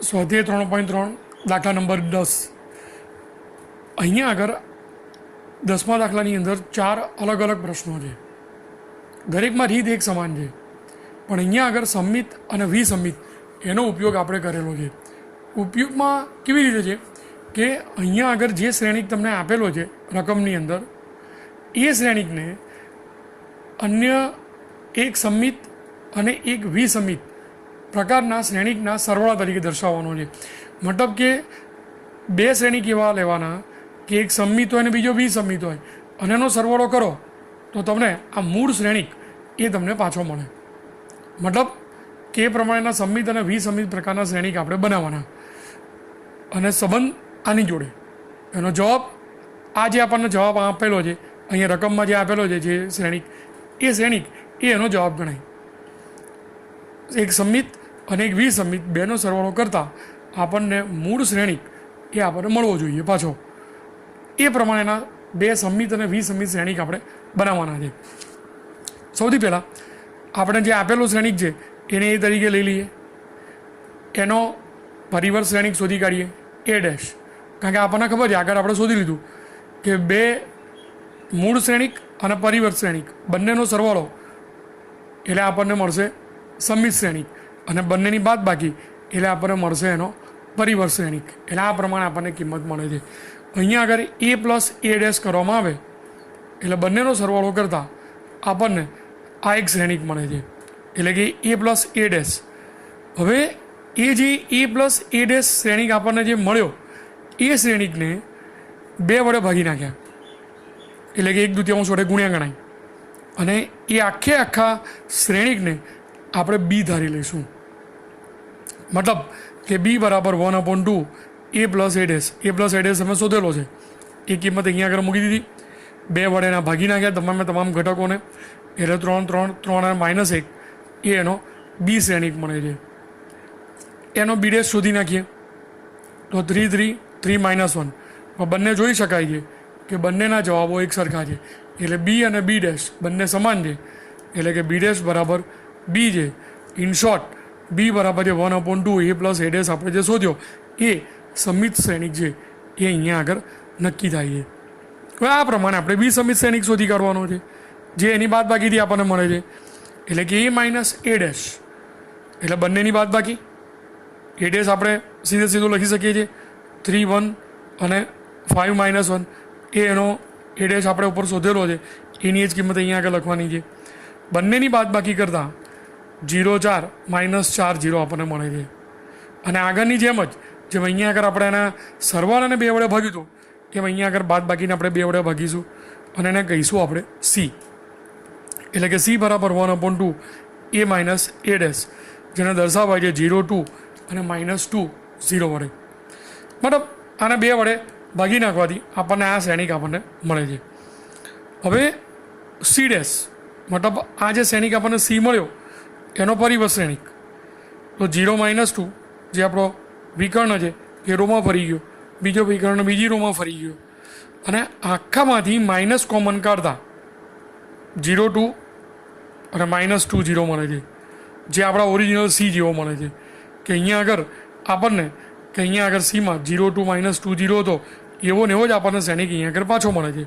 સ્વાધ્યાય 3.3 દાખલા નંબર 10. અહીંયા આગળ 10મા દાખલાની અંદર 4 અલગ અલગ પ્રશ્નો છે. દરેકમાં રીત એક સમાન છે, પણ અહીંયા આગળ સંમિત અને વિસંમિત એનો ઉપયોગ આપણે કરેલો છે. ઉપયોગમાં કેવી રીતે છે કે અહીંયા આગળ જે શ્રેણિક તમને આપેલો છે રકમની અંદર, એ શ્રેણિકને અન્ય એક સંમિત અને એક વિસંમિત પ્રકારના શ્રેણિકના સરવાળા તરીકે દર્શાવવાનો છે. મતલબ કે બે શ્રેણિક એવા લેવાના કે એક સંમિત હોય અને બીજો વિસંમિત હોય, અને એનો સરવાળો કરો તો તમને આ મૂળ શ્રેણિક એ તમને પાછો મળે. મતલબ કે એ પ્રમાણેના સંમિત અને વિસંમિત પ્રકારના શ્રેણિક આપણે બનાવવાના, અને સંબંધ આની જોડે. એનો જવાબ આ જે આપણને જવાબ આપેલો છે અહીંયા રકમમાં જે આપેલો છે જે શ્રેણિક એ એનો જવાબ ગણાય. એક સંમિત અને એક વિસંમિત બેનો સરવાળો કરતાં આપણને મૂળ શ્રેણિક એ આપણને મળવો જોઈએ પાછો. એ પ્રમાણેના બે સંમિત અને વિસંમિત શ્રેણિક આપણે બનાવવાના છે. સૌથી પહેલાં આપણે જે આપેલું શ્રેણિક છે એને એ તરીકે લઈ લઈએ. એનો પરિવર્ત શ્રેણિક શોધી કાઢીએ એ ડેશ. કારણ કે આપણને ખબર છે, આગળ આપણે શોધી લીધું કે બે મૂળ શ્રેણિક અને પરિવર્ત શ્રેણિક બંનેનો સરવાળો એટલે આપણને મળશે સંમિત શ્રેણિક, અને બંનેની બાદ બાકી એટલે આપણને મળશે એનો પરિવર્ત શ્રેણિક. એટલે આ પ્રમાણે આપણને કિંમત મળે છે. અહીંયા આગળ એ પ્લસ એ ડેશ કરવામાં આવે એટલે બંનેનો સરવાળો કરતાં આપણને આ એક શ્રેણિક મળે છે, એટલે કે એ પ્લસ એ ડેશ. હવે એ જે એ પ્લસ એ ડેશ શ્રેણિક આપણને જે મળ્યો એ શ્રેણિકને બે વડે ભાગી નાખ્યા, એટલે કે 1/2 વડે ગુણ્યા ગણાય, અને એ આખા શ્રેણિકને આપણે બી ધારી લઈશું. મતલબ કે બી બરાબર 1/2 A plus A dash. A plus A dash અમે શોધેલો છે, એ કિંમત અહીંયા આગળ મૂકી દીધી. બે વડે એના ભાગી નાખ્યા તમામ ઘટકોને, એટલે 3 અને -1 એ એનો બી શ્રેણિક મળે છે. એનો બી ડેશ શોધી નાખીએ તો 3 -1. બંને જોઈ શકાય છે કે બંનેના જવાબો એક સરખા છે, એટલે બી અને બી ડેશ બંને સમાન છે, એટલે કે બી ડેશ બરાબર બી છે. ઇન શોર્ટ બી બરાબર છે 1/2 એ પ્લસ એ ડેશ આપણે જે શોધ્યો એ સંમિત શ્રેણિક છે એ અહીંયા આગળ નક્કી થાય છે. હવે આ પ્રમાણે આપણે વિસંમિત શ્રેણિક શોધી કાઢવાનો છે, જે એની બાદબાકીથી આપણને મળે છે, એટલે કે એ માઇનસ એ ડેશ એટલે બંનેની બાદબાકી. એ ડેશ આપણે સીધું લખી શકીએ છીએ 3 1 અને 5 -1 એ એનો એ ડેશ આપણે ઉપર શોધેલો છે, એની જ કિંમત અહીંયા આગળ લખવાની છે. બંનેની બાદબાકી કરતાં 0 4 -4 0 આપણને મળે છે. અને આગળની જેમ અહીંયા આગળ આપણે એના સરવાળાને બે વડે ભાગ્યું હતું, એમ અહીંયા આગળ બાદબાકીને આપણે બે વડે ભાગીશું અને એને કહીશું આપણે સી. એટલે કે સી બરાબર 1/2 એ માઇનસ એ ડેશ, જેને દર્શાવાય છે 0 2 અને -2 0 વડે. મતલબ આને બે વડે ભાગી નાખવાથી આપણને આ શ્રેણિક આપણને મળે છે. હવે સી ડેશ મતલબ આ જે શ્રેણિક આપણને સી મળ્યો એનો પરિવર્ત શ્રેણિક, તો 0 -2 જે આપણો વિકર્ણ છે એ રોમાં ફરી ગયો, બીજો વિકર્ણ બીજી રોમાં ફરી ગયો, અને આખામાંથી માઇનસ કોમન કાઢતા 0 2 અને -2 0 મળે છે, જે આપણા ઓરિજિનલ સી જેવો મળે છે. કે અહીંયા આગળ આપણને સીમાં 0 2 -2 0 હતો એવો ને એવો જ આપણને શ્રેણિક અહીંયા આગળ પાછો મળે છે,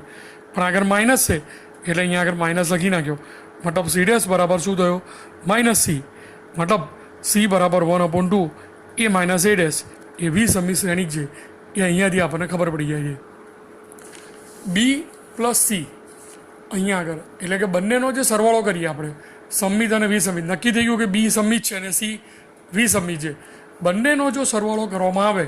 પણ આગળ માઇનસ છે એટલે અહીંયા આગળ માઇનસ લખી નાખ્યો. મતલબ સી ડેશ બરાબર શું થયો? -c. મતલબ સી બરાબર 1/2 એ માઇનસ એ ડેશ એ વિસંમિત શ્રેણિક છે, એ અહીંયાથી આપણને ખબર પડી જાય છે. બી પ્લસ સી અહીંયા આગળ એટલે કે બંનેનો જે સરવાળો કરીએ આપણે સંમિત અને વિસંમિત, નક્કી થઈ ગયું કે બી સંમિત છે અને સી વિસંમિત છે. બંનેનો જો સરવાળો કરવામાં આવે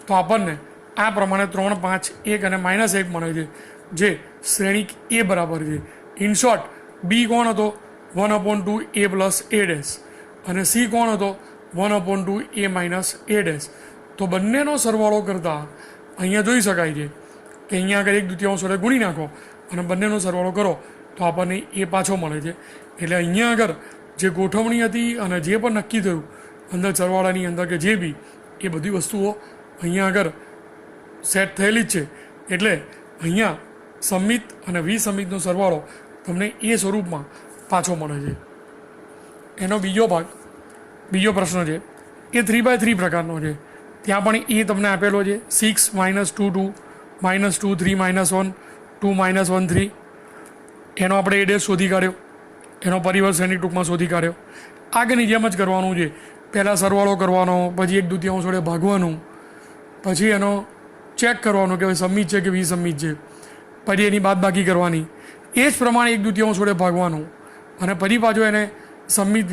તો આપણને આ પ્રમાણે 3 5 1 અને -1 મળે છે, જે શ્રેણિક એ બરાબર છે. ઇન શોર્ટ બી કોણ હતો? 1/2 એ પ્લસ એ ડેશ, અને સી કોણ હતો? 1/2 એ માઇનસ એ ડેશ. તો બંનેનો સરવાળો કરતાં અહીંયા જોઈ શકાય છે કે અહીંયા આગળ 1/2 વડે ગુણી નાખો અને બંનેનો સરવાળો કરો તો આપણને એ પાછો મળે છે. એટલે અહીંયા આગળ જે ગોઠવણી હતી અને જે પણ નક્કી થયું અંદર સરવાળાની અંદર કે જે બી, એ બધી વસ્તુઓ અહીંયા આગળ સેટ થયેલી જ છે. એટલે અહીંયા સંમિત અને વિસંમિતનો સરવાળો તમને એ સ્વરૂપમાં પાછો મળે છે. એનો બીજો પ્રશ્ન છે એ 3/3 પ્રકારનો છે. ત્યાં પણ એ તમને આપેલો છે 6 -2 2 -2 3 -1 2 -1 3. એનો આપણે એ ડેશ શોધી કાઢ્યો, એનો પરિવર્ત શ્રેણિક ટૂંકમાં શોધી કાઢ્યો. આગળની જેમ જ કરવાનું છે. પહેલાં સરવાળો કરવાનો, પછી 1/2 વડે ભાગવાનું, પછી એનો ચેક કરવાનો કે સમિત છે કે વિસમિત છે, પછી એની બાદબાકી કરવાની, એ જ પ્રમાણે 1/2 વડે ભાગવાનું, અને પછી પાછો એને સમિત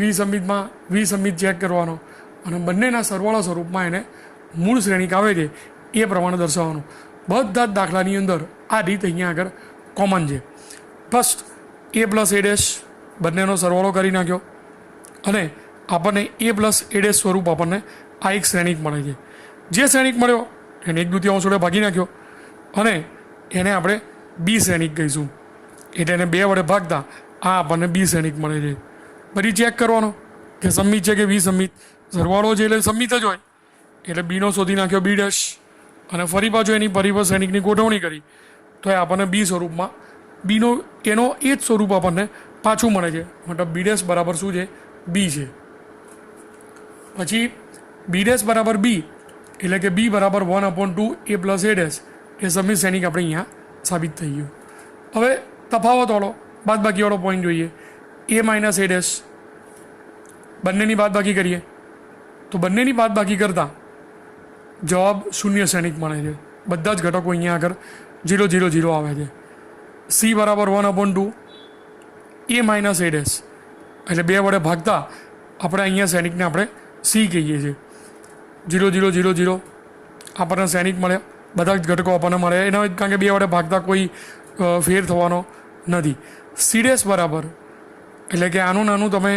વિસમિત ચેક કરવાનો, અને બંનેના સરવાળા સ્વરૂપમાં એને મૂળ શ્રેણિક આવે છે એ પ્રમાણે દર્શાવવાનું. બધા જ દાખલાની અંદર આ રીત અહીંયા આગળ કોમન છે. ફર્સ્ટ a + a' બંનેનો સરવાળો કરી નાખ્યો, અને આપણને a + a' સ્વરૂપ આપણને આ એક શ્રેણિક મળે છે. જે શ્રેણિક મળ્યો એને 1/2 વડે ભાગી નાખ્યો, અને એને આપણે બી શ્રેણિક કહીશું. એટલે એને 2 વડે ભાગતા આ આપણને બી શ્રેણિક મળે છે. પછી ચેક કરવાનો કે સમિત છે કે વિસમિત. સરવાળો છે એટલે સમિત જ હોય, એટલે બીનો શોધી નાખ્યો બી ડેશ, અને ફરી પાછો એની પરિવર્ત શ્રેણિકની ગોઠવણી કરી તો એ આપણને બી સ્વરૂપમાં એનો એ જ સ્વરૂપ આપણને પાછું મળે છે. મતલબ બી ડેશ બરાબર શું છે? બી છે. પછી બી ડેશ બરાબર બી એટલે કે બી બરાબર 1/2 a + a' એ સમિત શ્રેણિક આપણે અહીંયા સાબિત થઈ ગયું. હવે તફાવતવાળો બાદબાકીવાળો પોઈન્ટ જોઈએ. a - a' બંનેની બાદબાકી કરીએ તો બંનેની બાદબાકી કરતાં જવાબ શૂન્ય શ્રેણિક મળે છે. બધા જ ઘટકો અહીંયા આગળ 0 0 0 આવે છે. c બરાબર 1/2 a - a' એટલે 2 વડે ભાગતા આપણે અહીંયા શ્રેણિકને આપણે c કહીએ છીએ. 0 0 0 0 આપણને શ્રેણિક મળ્યા, બધા જ ઘટકો આપણને મળ્યા એના, કારણ કે 2 વડે ભાગતા કોઈ ફેર થવાનો નથી. c' બરાબર એટલે કે આનું નાનું તમે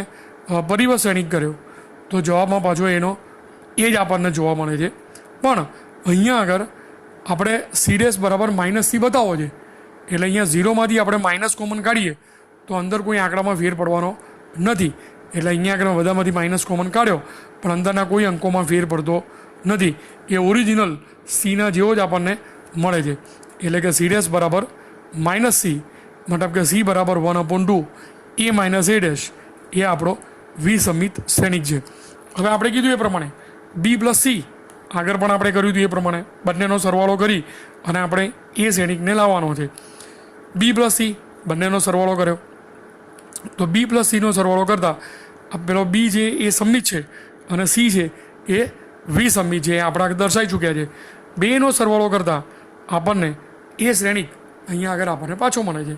પરિવર્ત શ્રેણિક કર્યો તો જવાબમાં પાછો એનો એ જ આપણને જોવા મળે છે. પણ અહીંયા આગળ આપણે c' બરાબર -c બતાવો છે, એટલે અહીંયા 0માંથી આપણે માઇનસ કોમન કાઢીએ તો અંદર કોઈ આંકડામાં ફેર પડવાનો નથી. એટલે અહીંયા આગળ બધામાંથી માઇનસ કોમન કાઢ્યો પણ અંદરના કોઈ અંકોમાં ફેર પડતો નથી. એ ઓરિજિનલ સીના જેવો જ આપણને મળે છે. એટલે કે c' બરાબર -c, મતલબ કે c બરાબર 1/2 a - a' એ આપણો વિસમિત શ્રેણિક છે. હવે આપણે કીધું એ પ્રમાણે b + c આગળ પણ આપણે કર્યું હતું એ પ્રમાણે બંનેનો સરવાળો કરી અને આપણે એ શ્રેણિકને લાવવાનો છે. b + c બંનેનો સરવાળો કર્યો તો b + c નો સરવાળો કરતાં પેલો b છે એ સમિત છે અને c છે એ વિસમિત છે, એ આપણે દર્શાવી ચૂક્યા છે. બેનો સરવાળો કરતાં આપણને એ શ્રેણિક અહીંયા આગળ આપણને પાછો મળે છે.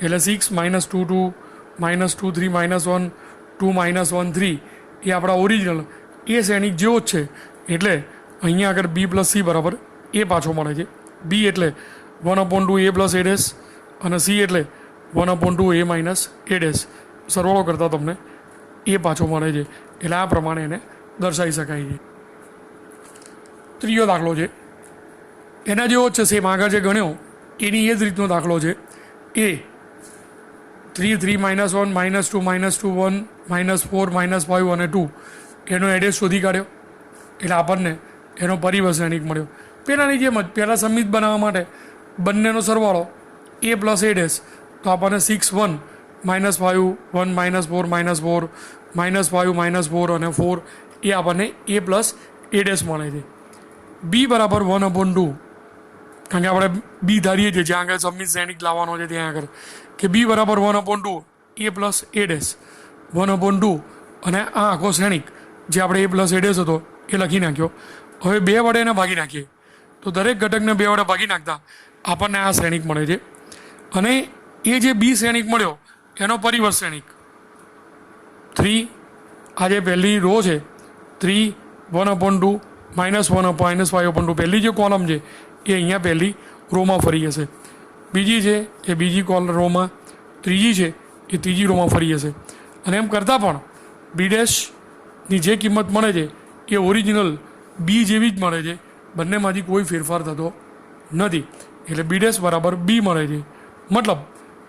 એટલે 6 -2 2 -2 3 -1 2 -1 3 એ આપણા ઓરિજિનલ એ શ્રેણિક જેવો જ છે. એટલે અહીંયા આગળ b + c બરાબર એ પાછો મળે છે. b એટલે 1/2 a + a' અને c એટલે 1/2 a - a'. સરવાળો કરતાં તમને એ પાછો મળે છે. એટલે આ પ્રમાણે એને દર્શાવી શકાય છે. ત્રીજો દાખલો છે એના જેવો જ છે, સેમ આગળ જે ગણ્યો એની એ જ રીતનો દાખલો છે. એ 3 3 -1 -2 -2 1 -4 -5 અને 2 એનો એડ્રેસ શોધી કાઢ્યો, એટલે આપણને એનો પરિવર્ત શ્રેણિક મળ્યો. પહેલાંની જેમ જ પહેલાં સમિત બનાવવા માટે બંનેનો સરવાળો a + a' તો આપણને 6 1 -5 1 -4 -4 -5 -4 અને 4 એ આપણને a + a' મળે છે. b બરાબર 1/2 કારણ કે આપણે બી ધારીએ છીએ જ્યાં આગળ સમિત શ્રેણિક લાવવાનો છે ત્યાં આગળ કે b બરાબર 1/2 a + a' 1/2 અને આ આખો શ્રેણિક જે આપણે a + a' હતો એ લખી નાખ્યો. હવે 2 વડે એને ભાગી નાખીએ તો દરેક ઘટકને 2 વડે ભાગી નાખતા આપણને આ શ્રેણિક મળે છે. અને એ જે બી શ્રેણિક મળ્યો એનો પરિવર્ત શ્રેણિક 3, આ જે પહેલી રો છે 3 1/2 -5/2 પહેલી જે કોલમ છે એ અહીંયા પહેલી રોમાં ફરી જશે, બીજી છે એ બીજી રોમાં, ત્રીજી છે એ ત્રીજી રોમાં ફરી જશે. અને એમ કરતાં પણ b' જે કિંમત મળે છે એ ઓરિજિનલ બી જેવી જ મળે છે, બંનેમાંથી કોઈ ફેરફાર થતો નથી. એટલે b' બરાબર બી મળે છે. મતલબ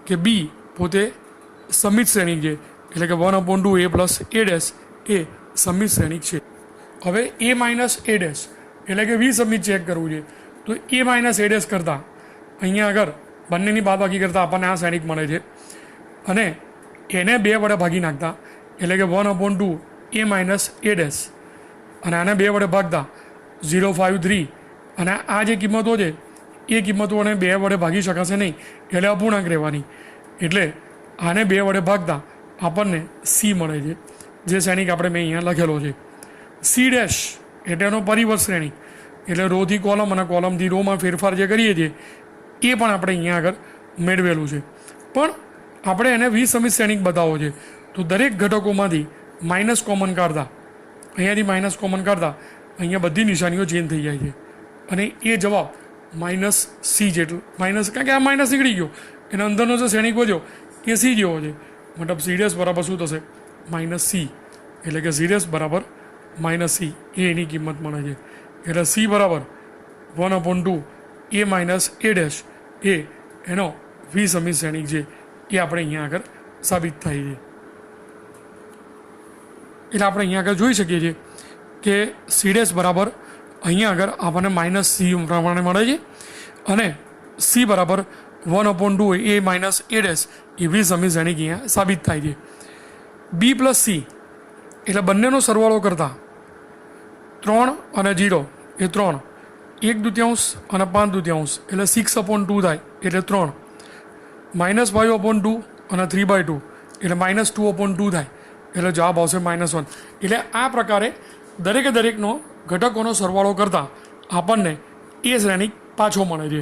કે બી પોતે સમિત શ્રેણિક છે, એટલે કે 1/2 a + a' એ સમિત શ્રેણિક છે. હવે a - a' એટલે કે વિસમિત ચેક કરવું છે તો a - a' કરતાં અહીંયા આગળ બંનેની બાદબાકી કરતાં આપણને આ શ્રેણિક મળે છે. અને એને 2 વડે ભાગી નાખતા એટલે કે 1/2 a - a' અને આને 2 વડે ભાગતા 0.5 અને આ જે કિંમતો છે એ કિંમતોને 2 વડે ભાગી શકાશે નહીં, એટલે અપૂર્ણાંક રહેવાની. એટલે આને 2 વડે ભાગતા આપણને સી મળે છે, જે શ્રેણિક આપણે મેં અહીંયા લખેલો છે. સી ડેશ એટલે એનો પરિવર્ત શ્રેણિક, એટલે રોથી કોલમ અને કોલમથી રોમાં ફેરફાર જે કરીએ છીએ એ પણ આપણે અહીંયા આગળ મેળવેલું છે. પણ આપણે એને વિસમિત શ્રેણિક બતાવો છે, તો દરેક ઘટકોમાંથી માઇનસ કોમન કાઢતા, અહીંયાથી માઇનસ કોમન કાઢતા અહીંયા બધી નિશાનીઓ ચેન્જ થઈ જાય છે અને એ જવાબ માઇનસ સી જેટલું, માઇનસ કારણ કે આ માઇનસ નીકળી ગયો, એના અંદરનો જે શ્રેણિક વધ્યો એ સી જેવો છે. મતલબ સી ડેશ બરાબર શું થશે? Minus C. એટલે કે સી ડેશ બરાબર માઇનસ સી, એ એની કિંમત મળે છે. એટલે સી બરાબર 1/2 એ માઇનસ એ ડેશ એ એનો વિસમિત શ્રેણિક છે, એ આપણે અહીંયા આગળ સાબિત થાય છે. એટલે આપણે અહીંયા આગળ જોઈ શકીએ છીએ કે સી ડેશ બરાબર અહીંયા આગળ આપણને માઇનસ સી પ્રમાણે મળે છે અને સી બરાબર 1/2 એ માઇનસ એ ડેશ એ વિસમિત શ્રેણિક અહીંયા સાબિત થાય છે. બી પ્લસ સી એટલે બંનેનો સરવાળો કરતાં 3 અને 0 એ 3, 1/2 અને 5/2 એટલે 6/2 થાય, એટલે 3, -5/2 અને 3/2 એટલે -2/2 થાય, એટલે જવાબ આવશે -1. એટલે આ પ્રકારે દરેકે દરેકનો ઘટકોનો સરવાળો કરતાં આપણને એ શ્રેણિક પાછો મળે છે.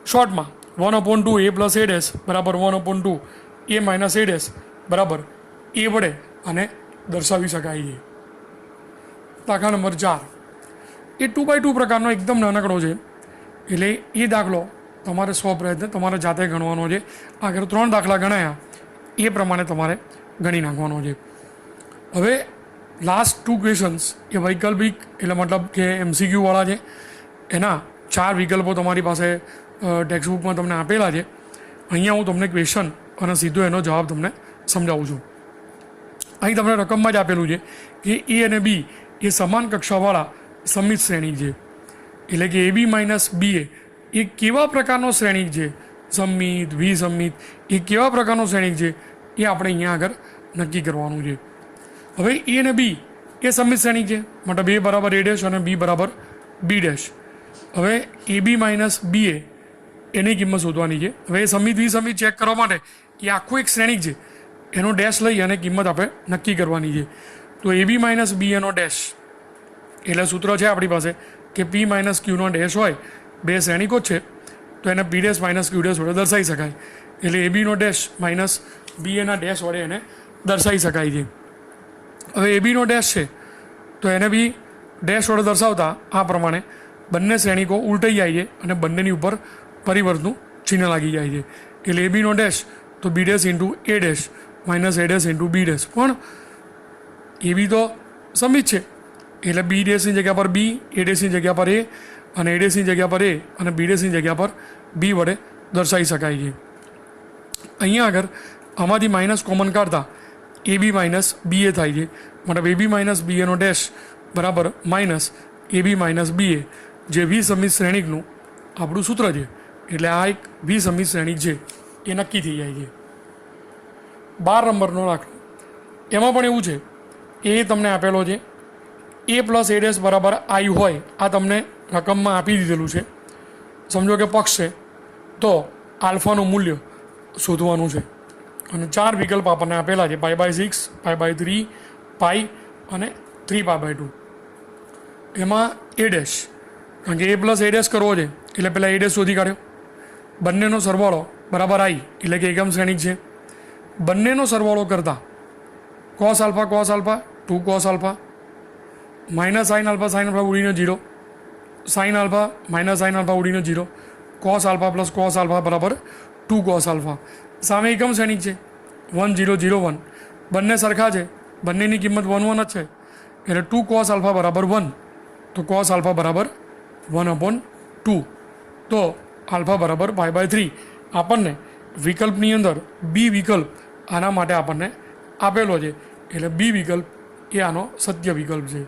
શોર્ટમાં 1/2 એ પ્લસ એ ડેશ બરાબર 1/2 એ માઇનસ એ ડેશ બરાબર એ વડે અને દર્શાવી શકાય છે. દાખલા નંબર 4 એ 2x2 પ્રકારનો એકદમ નાનકડો છે, એટલે એ દાખલો તમારે સ્વપ્રયત્ન તમારે જાતે ગણવાનો છે. આગળ 3 દાખલા ગણાયા એ પ્રમાણે તમારે ગણી નાખવાનો છે. હવે લાસ્ટ 2 ક્વેશ્ચન્સ એ વૈકલ્પિક, એટલે મતલબ કે MCQ વાળા છે. એના 4 વિકલ્પો તમારી પાસે ટેક્સ્ટબુકમાં તમને આપેલા છે. અહીંયા હું તમને ક્વેશ્ચન અને સીધો એનો જવાબ તમને સમજાવું છું. અહીં તમને રકમમાં જ આપેલું છે કે એ અને બી એ સમાન કક્ષાવાળા સમિત શ્રેણિક છે. એટલે કે AB માઇનસ BA એ કેવા પ્રકારનો શ્રેણિક છે, સમિત વિસમિત, એ કેવા પ્રકારનો શ્રેણિક છે એ આપણે અહીંયા આગળ નક્કી કરવાનું છે. હવે એ અને બી એ સમિત શ્રેણિક છે, મતલબ A બરાબર A ડેશ અને B બરાબર B ડેશ. હવે AB માઇનસ BA એની કિંમત શોધવાની છે. હવે એ સમિત વિસમિત ચેક કરવા માટે એ આખું એક શ્રેણિક છે, એનો ડેશ લઈ અને કિંમત આપણે નક્કી કરવાની છે. તો AB માઇનસ B એનો ડેશ, એટલે સૂત્ર છે આપણી પાસે કે P માઇનસ Qનો ડેશ હોય, બે શ્રેણિકો જ છે તો એને P dash minus Q dash વડે દર્શાવી શકાય. એટલે ABનો ડેશ માઇનસ BAના ડેશ વડે એને દર્શાવી શકાય છે. હવે ABનો ડેશ છે તો એને બી ડેશ વડે દર્શાવતા આ પ્રમાણે બંને શ્રેણિકો ઉલટાઈ જાય છે અને બંનેની ઉપર પરિવર્તનું ચિહ્ન લાગી જાય છે. એટલે ABનો ડેશ તો B dash into A dash minus A dash into B dash. પણ AB તો સમિત છે, એટલે B ડેશની જગ્યા પર B, A ડેશની જગ્યા પર A અને A ડેશની જગ્યા પર A અને B ડેશની જગ્યા પર B વડે દર્શાવી શકાય છે. અહીંયા આગળ આમાંથી માઇનસ કોમન કાઢતા AB માઇનસ BA થાય છે, મતલબ AB માઇનસ BAનો ડેશ બરાબર માઇનસ AB માઇનસ BA, જે વિસમિત શ્રેણિકનું આપણું સૂત્ર છે. એટલે આ એક વિસમિત શ્રેણિક છે એ નક્કી થઈ જાય છે. 12 નંબરનો દાખલો, એમાં પણ એવું છે, એ તમને આપેલો છે A પ્લસ A ડેશ બરાબર I હોય, આ તમને રકમમાં આપી દીધેલું છે. સમજો કે પક્ષ છે તો આલ્ફાનું મૂલ્ય શોધવાનું છે અને 4 વિકલ્પ આપણને આપેલા છે, π/6, π/3, પાઈ અને 3π/2. એમાં A ડેશ, કારણ કે A પ્લસ A ડેશ કરવો છે એટલે પહેલાં A ડેશ શોધી કાઢ્યો. બંનેનો સરવાળો બરાબર I, એટલે કે એકમ શ્રેણિક છે. બંનેનો સરવાળો કરતાં cos alpha 2 cos alpha minus sine alpha ઉડીને 0, sine alpha minus sine alpha ઉડીને 0, cos alpha plus cos alpha બરાબર 2 cos આલ્ફા. સામે એકમ શ્રેણિક છે 1 0 0 1, બંને સરખા છે, બંનેની કિંમત 1 1 જ છે, એટલે 2 cos આલ્ફા બરાબર 1, તો cos આલ્ફા બરાબર 1/2, તો આલ્ફા બરાબર π/3. આપણને વિકલ્પની અંદર બી વિકલ્પ આના માટે આપણને આપેલો છે, એટલે બી વિકલ્પ એ આનો સત્ય વિકલ્પ છે.